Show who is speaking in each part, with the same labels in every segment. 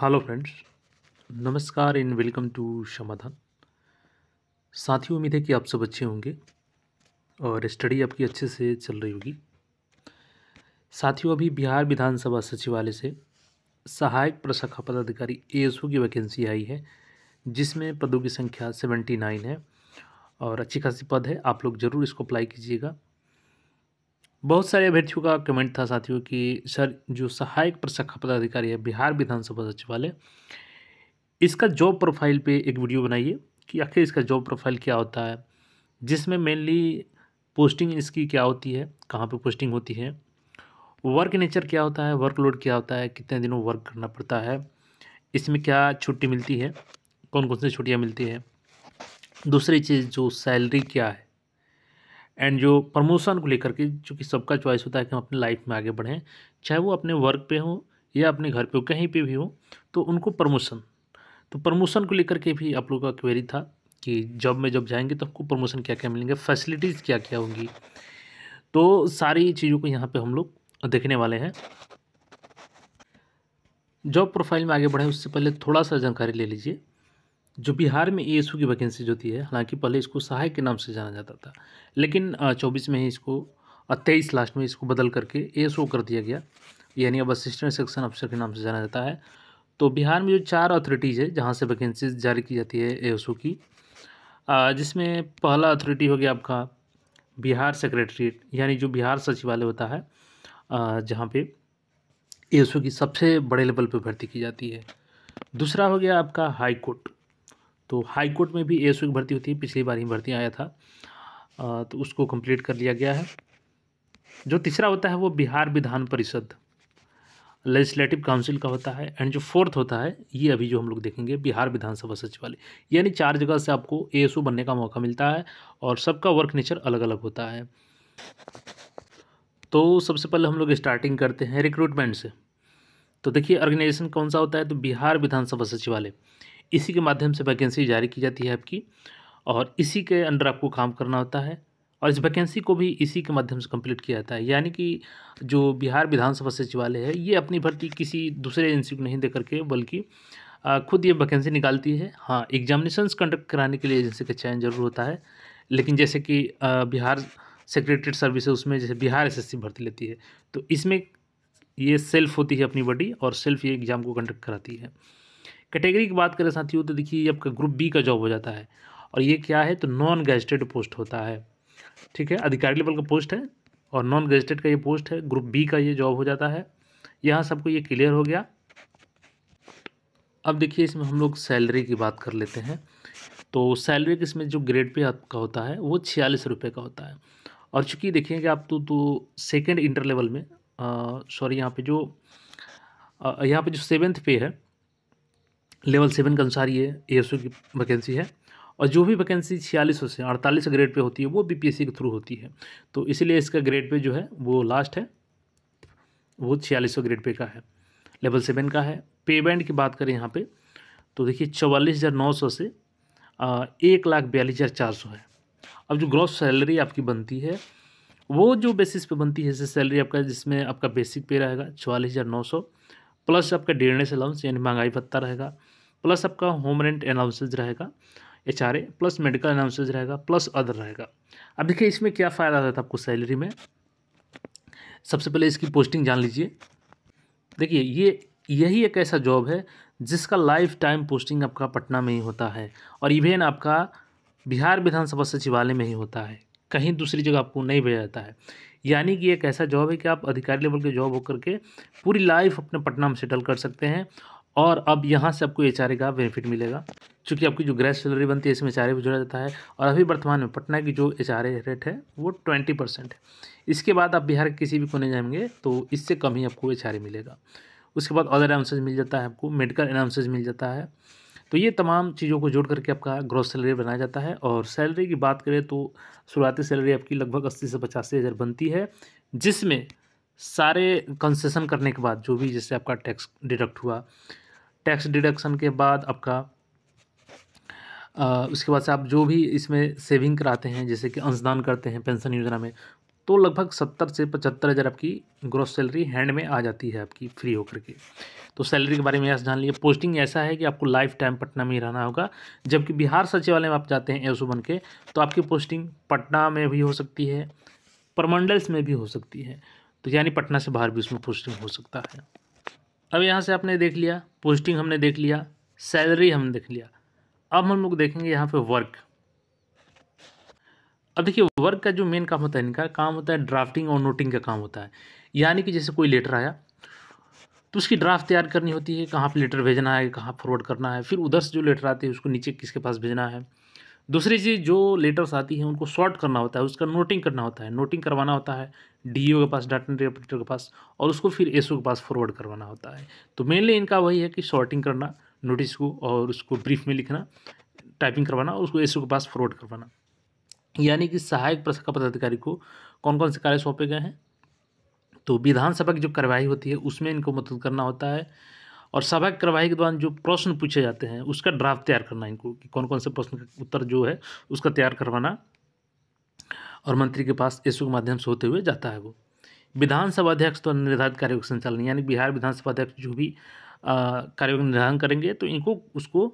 Speaker 1: Hello friends, नमस्कार and welcome to समाधान। साथियों, उम्मीद है कि आप सब अच्छे होंगे और स्टडी आपकी अच्छे से चल रही होगी। साथियों, अभी बिहार विधानसभा सचिवालय से सहायक प्रशाखा पदाधिकारी एएसओ की वैकेंसी आई है, जिसमें पदों की संख्या 79 है और अच्छी खासी पद है। आप लोग ज़रूर इसको अप्लाई कीजिएगा। बहुत सारे अभ्यर्थियों का कमेंट था साथियों कि सर, जो सहायक प्रशाखा पदाधिकारी है बिहार विधानसभा सचिवालय, इसका जॉब प्रोफाइल पे एक वीडियो बनाइए कि आखिर इसका जॉब प्रोफाइल क्या होता है, जिसमें मेनली पोस्टिंग इसकी क्या होती है, कहाँ पे पोस्टिंग होती है, वर्क नेचर क्या होता है, वर्कलोड क्या होता है, कितने दिनों वर्क करना पड़ता है, इसमें क्या छुट्टी मिलती है, कौन कौन सी छुट्टियाँ मिलती है, दूसरी चीज़ जो सैलरी क्या है, एंड जो प्रमोशन को लेकर के, चूँकि सबका चॉइस होता है कि हम अपनी लाइफ में आगे बढ़ें, चाहे वो अपने वर्क पे हो या अपने घर पे हो, कहीं पे भी हो, तो उनको प्रमोशन, तो प्रमोशन को लेकर के भी आप लोगों का क्वेरी था कि जॉब में जब जाएंगे तो आपको प्रमोशन क्या क्या मिलेंगे, फैसिलिटीज़ क्या क्या होंगी। तो सारी चीज़ों को यहाँ पे हम लोग देखने वाले हैं। जॉब प्रोफाइल में आगे बढ़े उससे पहले थोड़ा सा जानकारी ले लीजिए। जो बिहार में एएसओ की वैकेंसी जो होती है, हालांकि पहले इसको सहायक के नाम से जाना जाता था, लेकिन 24 में ही इसको 23 लास्ट में इसको बदल करके एएसओ कर दिया गया, यानी अब असिस्टेंट सेक्शन अफसर के नाम से जाना जाता है। तो बिहार में जो 4 अथॉरिटीज़ है जहाँ से वैकेंसीज जारी की जाती है एएसओ की, जिसमें पहला अथॉरिटी हो गया आपका बिहार सेक्रेटरीट, यानी जो बिहार सचिवालय होता है, जहाँ पे एएसओ की सबसे बड़े लेवल पे भर्ती की जाती है। दूसरा हो गया आपका हाई कोर्ट। तो हाई कोर्ट में भी एएसओ की भर्ती होती है, पिछली बार ही भर्ती आया था, तो उसको कंप्लीट कर लिया गया है। जो तीसरा होता है वो बिहार विधान परिषद, लेजिस्लेटिव काउंसिल का होता है। एंड जो फोर्थ होता है, ये अभी जो हम लोग देखेंगे, बिहार विधानसभा सचिवालय। यानी 4 जगह से आपको एएसओ बनने का मौका मिलता है और सबका वर्क नेचर अलग अलग होता है। तो सबसे पहले हम लोग स्टार्टिंग करते हैं रिक्रूटमेंट से। तो देखिए, ऑर्गेनाइजेशन कौन सा होता है, तो बिहार विधानसभा सचिवालय, इसी के माध्यम से वैकेंसी जारी की जाती है आपकी, और इसी के अंडर आपको काम करना होता है, और इस वैकेंसी को भी इसी के माध्यम से कंप्लीट किया जाता है। यानी कि जो बिहार विधानसभा सचिवालय है, ये अपनी भर्ती किसी दूसरे एजेंसी को नहीं दे करके, बल्कि खुद ये वैकेंसी निकालती है। हाँ, एग्जामिनेशंस कंडक्ट कराने के लिए एजेंसी का चयन जरूर होता है, लेकिन जैसे कि बिहार सेक्रेटरीट सर्विस है, उसमें जैसे बिहार एसएससी भर्ती लेती है, तो इसमें ये सेल्फ होती है अपनी बॉडी, और सेल्फ ये एग्ज़ाम को कंडक्ट कराती है। कैटेगरी की बात करें साथियों, तो देखिए ये आपका ग्रुप बी का जॉब हो जाता है, और ये क्या है, तो नॉन गैजेटेड पोस्ट होता है। ठीक है, अधिकारी लेवल का पोस्ट है और नॉन गैजेटेड का ये पोस्ट है, ग्रुप बी का ये जॉब हो जाता है। यहाँ सबको ये क्लियर हो गया। अब देखिए, इसमें हम लोग सैलरी की बात कर लेते हैं। तो सैलरी इसमें जो ग्रेड पे आपका होता है वो 46 रुपये का होता है। और चूँकि देखिएगा आप, तो सेकेंड इंटर लेवल में, सॉरी, यहाँ पे जो 7th पे है, लेवल 7 के अनुसार ये एएसओ की वैकेंसी है, और जो भी वैकेंसी 46 से 48 ग्रेड पे होती है वो बीपीएससी के थ्रू होती है। तो इसीलिए इसका ग्रेड पे जो है वो लास्ट है, वो 46 ग्रेड पे का है, लेवल 7 का है। पे बैंड की बात करें यहाँ पे, तो देखिए 44,900 से 1,42,400 है। अब जो ग्रॉस सैलरी आपकी बनती है, वो जो बेसिस पे बनती है, जैसे सैलरी आपका, जिसमें आपका बेसिक पे रहेगा 44,900, प्लस आपका डेढ़नेस अलाउंस यानी महंगाई भत्ता रहेगा, प्लस आपका होम रेंट अलाउंसेज रहेगा, एचआरए, प्लस मेडिकल अलाउंसेज रहेगा, प्लस अदर रहेगा। अब देखिए इसमें क्या फ़ायदा आता है आपको सैलरी में। सबसे पहले इसकी पोस्टिंग जान लीजिए। देखिए, यही एक ऐसा जॉब है जिसका लाइफ टाइम पोस्टिंग आपका पटना में ही होता है, और इवेन आपका बिहार विधानसभा सचिवालय में ही होता है, कहीं दूसरी जगह आपको नहीं भेजा जाता है। यानी कि एक ऐसा जॉब है कि आप अधिकारी लेवल के जॉब होकर के पूरी लाइफ अपने पटना में सेटल कर सकते हैं, और अब यहाँ से आपको एचआरए का बेनिफिट मिलेगा, क्योंकि आपकी जो ग्रेस सैलरी बनती है इसमें एचआरए भी जोड़ा जाता है। और अभी वर्तमान में पटना की जो एचआरए रेट है वो 20% है। इसके बाद आप बिहार के किसी भी कोने जाएंगे तो इससे कम ही आपको एचआरए मिलेगा। उसके बाद अदर अलाउंसेज मिल जाता है आपको, मेडिकल अलाउंसेज मिल जाता है। तो ये तमाम चीज़ों को जोड़ करके आपका ग्रॉस सैलरी बनाया जाता है। और सैलरी की बात करें तो शुरुआती सैलरी आपकी लगभग 80 से 85 हज़ार बनती है, जिसमें सारे कंसेशन करने के बाद, जो भी जैसे आपका टैक्स डिडक्ट हुआ, टैक्स डिडक्शन के बाद आपका उसके बाद से आप जो भी इसमें सेविंग कराते हैं, जैसे कि अंशदान करते हैं पेंशन योजना में, तो लगभग 70 से 75 हज़ार आपकी ग्रॉस सैलरी हैंड में आ जाती है आपकी फ्री होकर के। तो सैलरी के बारे में ऐसा जान लिए। पोस्टिंग ऐसा है कि आपको लाइफ टाइम पटना में ही रहना होगा, जबकि बिहार सचिवालय में आप जाते हैं एसओ बन के, तो आपकी पोस्टिंग पटना में भी हो सकती है, प्रमंडल्स में भी हो सकती है, तो यानी पटना से बाहर भी उसमें पोस्टिंग हो सकता है। अब यहाँ से आपने देख लिया, पोस्टिंग हमने देख लिया, सैलरी हमने देख लिया। अब हम लोग देखेंगे यहाँ पे वर्क। अब देखिए वर्क का जो मेन काम होता है, इनका काम होता है ड्राफ्टिंग और नोटिंग का काम होता है। यानी कि जैसे कोई लेटर आया तो उसकी ड्राफ्ट तैयार करनी होती है, कहाँ पे लेटर भेजना है, कहाँ फॉरवर्ड करना है, फिर उधर से जो लेटर आते हैं उसको नीचे किसके पास भेजना है। दूसरी चीज़, जो लेटर्स आती हैं उनको सॉर्ट करना होता है, उसका नोटिंग करना होता है, नोटिंग करवाना होता है डीईओ के पास, डाटा एंट्री ऑपरेटर के पास, और उसको फिर एसओ के पास फॉरवर्ड करवाना होता है। तो मेनली इनका वही है कि सॉर्टिंग करना नोटिस को, और उसको ब्रीफ में लिखना, टाइपिंग करवाना, और उसको एसओ के पास फॉरवर्ड करवाना। यानी कि सहायक प्रशाखा पदाधिकारी को कौन कौन से कार्य सौंपे गए हैं, तो विधानसभा की जो कार्यवाही होती है उसमें इनको मदद करना होता है, और सभा की कार्यवाही के दौरान जो प्रश्न पूछे जाते हैं उसका ड्राफ्ट तैयार करना इनको, कि कौन कौन से प्रश्न का उत्तर जो है उसका तैयार करवाना, और मंत्री के पास एसओ के माध्यम से होते हुए जाता है वो। विधानसभा अध्यक्ष तो निर्धारित कार्यों का संचालन, यानी बिहार विधानसभा अध्यक्ष जो भी कार्यों का निर्धारण करेंगे तो इनको उसको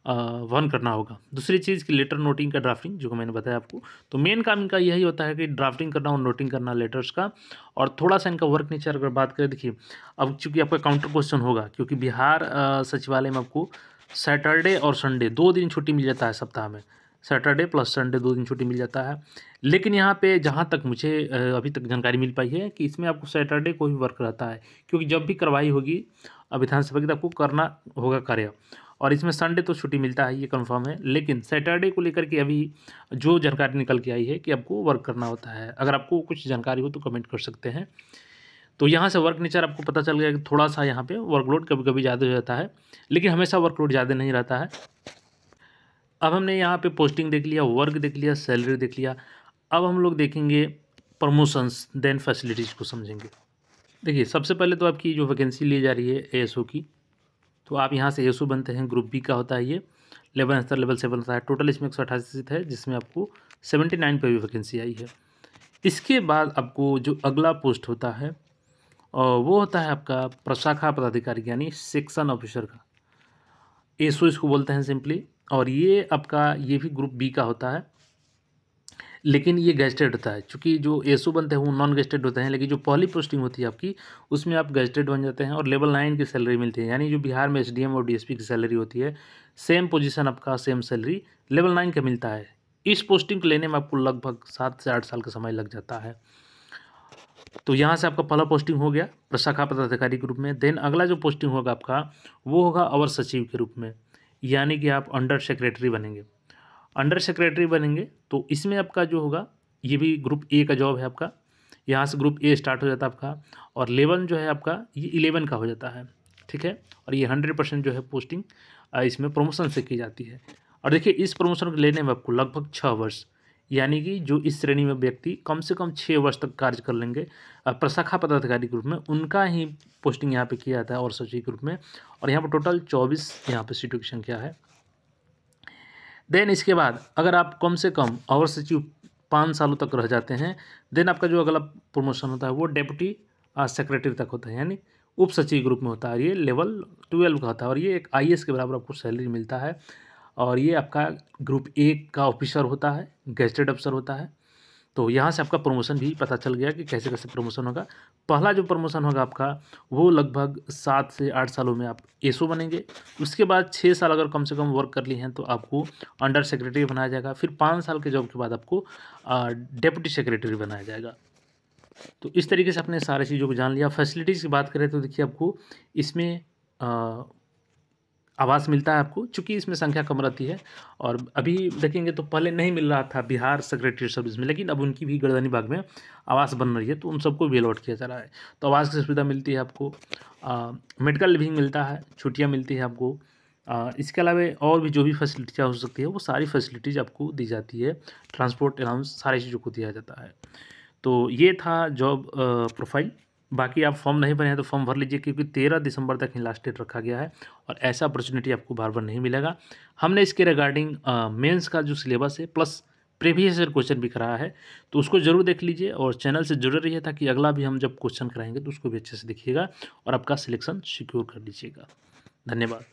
Speaker 1: वहन करना होगा। दूसरी चीज़ की लेटर नोटिंग का ड्राफ्टिंग, जो मैंने बताया आपको, तो मेन काम इनका यही होता है कि ड्राफ्टिंग करना और नोटिंग करना लेटर्स का। और थोड़ा सा इनका वर्क नेचर अगर बात करें, देखिए अब चूंकि आपका काउंटर क्वेश्चन होगा, क्योंकि बिहार सचिवालय में आपको सैटरडे और संडे 2 दिन छुट्टी मिल जाता है सप्ताह में, सैटरडे प्लस संडे 2 दिन छुट्टी मिल जाता है। लेकिन यहाँ पे जहाँ तक मुझे अभी तक जानकारी मिल पाई है कि इसमें आपको सैटरडे को भी वर्क रहता है, क्योंकि जब भी कार्रवाई होगी विधानसभा की तो आपको करना होगा कार्य, और इसमें संडे तो छुट्टी मिलता है, ये कंफर्म है। लेकिन सैटरडे को लेकर के अभी जो जानकारी निकल के आई है कि आपको वर्क करना होता है। अगर आपको कुछ जानकारी हो तो कमेंट कर सकते हैं। तो यहाँ से वर्क नेचर आपको पता चल गया कि थोड़ा सा यहाँ पे वर्कलोड कभी कभी ज़्यादा हो जाता है, लेकिन हमेशा वर्कलोड ज़्यादा नहीं रहता है। अब हमने यहाँ पे पोस्टिंग देख लिया, वर्क देख लिया, सैलरी देख लिया। अब हम लोग देखेंगे प्रमोशंस देन फैसिलिटीज़ को समझेंगे। देखिए सबसे पहले तो आपकी जो वैकेंसी ली जा रही है एएसओ की, तो आप यहाँ से एएसओ बनते हैं, ग्रुप बी का होता है ये, लेवल स्तर लेवल 7 होता है। टोटल इसमें 188 सीट है, जिसमें आपको 79 पे भी वैकेंसी आई है। इसके बाद आपको जो अगला पोस्ट होता है वो होता है आपका प्रशाखा पदाधिकारी, यानी सेक्शन ऑफिसर का, एएसओ इसको बोलते हैं सिंपली। और ये आपका ये भी ग्रुप बी का होता है, लेकिन ये गेस्टेड होता है। चूँकि जो एसओ बनते हैं वो नॉन गेस्टेड होते हैं, लेकिन जो पहली पोस्टिंग होती है आपकी उसमें आप गेस्टेड बन जाते हैं, और लेवल 9 की सैलरी मिलती है। यानी जो बिहार में एसडीएम और डीएसपी की सैलरी होती है, सेम पोजीशन आपका सेम सैलरी लेवल 9 का मिलता है। इस पोस्टिंग को लेने में आपको लगभग 7 से 8 साल का समय लग जाता है। तो यहाँ से आपका पहला पोस्टिंग हो गया प्रशाखा पदाधिकारी के रूप में। देन अगला जो पोस्टिंग होगा आपका वो होगा अवर सचिव के रूप में, यानी कि आप अंडर सेक्रेटरी बनेंगे। अंडर सेक्रेटरी बनेंगे तो इसमें आपका जो होगा ये भी ग्रुप ए का जॉब है आपका। यहाँ से ग्रुप ए स्टार्ट हो जाता है आपका, और लेवल जो है आपका ये 11 का हो जाता है, ठीक है। और ये 100% जो है पोस्टिंग इसमें प्रमोशन से की जाती है। और देखिए इस प्रमोशन को लेने में आपको लगभग 6 वर्ष, यानी कि जो इस श्रेणी में व्यक्ति कम से कम 6 वर्ष तक कार्य कर लेंगे प्रशाखा पदाधिकारी के रूप में, उनका ही पोस्टिंग यहाँ पे किया जाता है और सचिव के रूप में। और यहाँ पर टोटल 24 यहाँ पे सीटों की संख्या है। देन इसके बाद अगर आप कम से कम अवर सचिव 5 सालों तक रह जाते हैं, देन आपका जो अगला प्रमोशन होता है वो डेप्यूटी सेक्रेटरी तक होता है, यानी उप सचिव ग्रुप में होता है। ये लेवल 12 का होता है, और ये एक आईएएस के बराबर आपको सैलरी मिलता है। और ये आपका ग्रुप ए का ऑफिसर होता है, गेस्टेड अफसर होता है। तो यहाँ से आपका प्रमोशन भी पता चल गया कि कैसे कैसे प्रमोशन होगा। पहला जो प्रमोशन होगा आपका वो लगभग 7 से 8 सालों में आप एसओ बनेंगे। उसके बाद 6 साल अगर कम से कम वर्क कर लिए हैं तो आपको अंडर सेक्रेटरी बनाया जाएगा। फिर 5 साल के जॉब के बाद आपको डेप्यूटी सेक्रेटरी बनाया जाएगा। तो इस तरीके से आपने सारी चीज़ों को जान लिया। फैसिलिटीज़ की बात करें तो देखिए आपको इसमें आवास मिलता है आपको, चूँकि इसमें संख्या कम रहती है। और अभी देखेंगे तो पहले नहीं मिल रहा था बिहार सेक्रेटरी सर्विस में, लेकिन अब उनकी भी गर्दनी बाग में आवास बन रही है, तो उन सबको भी अलॉट किया जा रहा है। तो आवास की सुविधा मिलती है आपको, मेडिकल लिविंग मिलता है, छुट्टियाँ मिलती है आपको। इसके अलावा और भी जो भी फैसिलिटीज़ हो सकती है वो सारी फैसिलिटीज़ आपको दी जाती है। ट्रांसपोर्ट अलाउंस सारी चीज़ों को दिया जाता है। तो ये था जॉब प्रोफाइल। बाकी आप फॉर्म नहीं भरे हैं तो फॉर्म भर लीजिए, क्योंकि 13 दिसंबर तक ही लास्ट डेट रखा गया है, और ऐसा अपॉर्चुनिटी आपको बार बार नहीं मिलेगा। हमने इसके रिगार्डिंग मेंस का जो सिलेबस है प्लस प्रीवियस ईयर क्वेश्चन भी कराया है, तो उसको ज़रूर देख लीजिए और चैनल से जुड़े रहिए ताकि अगला भी हम जब क्वेश्चन कराएंगे तो उसको भी अच्छे से देखिएगा और आपका सिलेक्शन सिक्योर कर लीजिएगा। धन्यवाद।